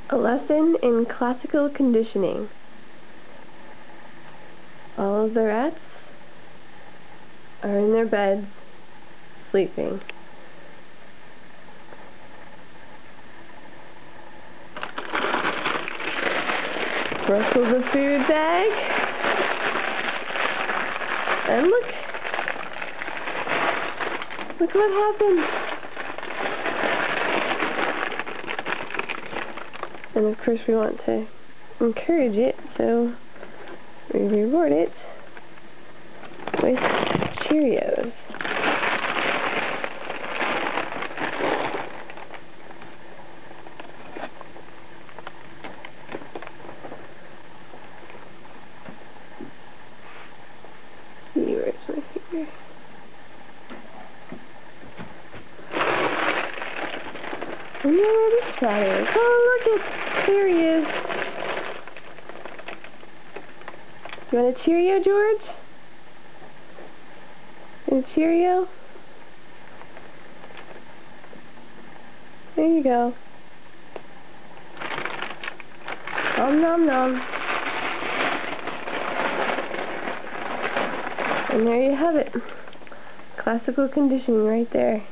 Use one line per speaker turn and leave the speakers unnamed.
A lesson in classical conditioning. All of the rats are in their beds, sleeping. Rustle the food bag. And look what happened. And of course we want to encourage it, so we reward it with Cheerios. See, where's my finger? I wonder where this cat is. Oh, look it! There he is. You want a Cheerio, George? Want a Cheerio? There you go. Nom nom nom. And there you have it. Classical conditioning right there.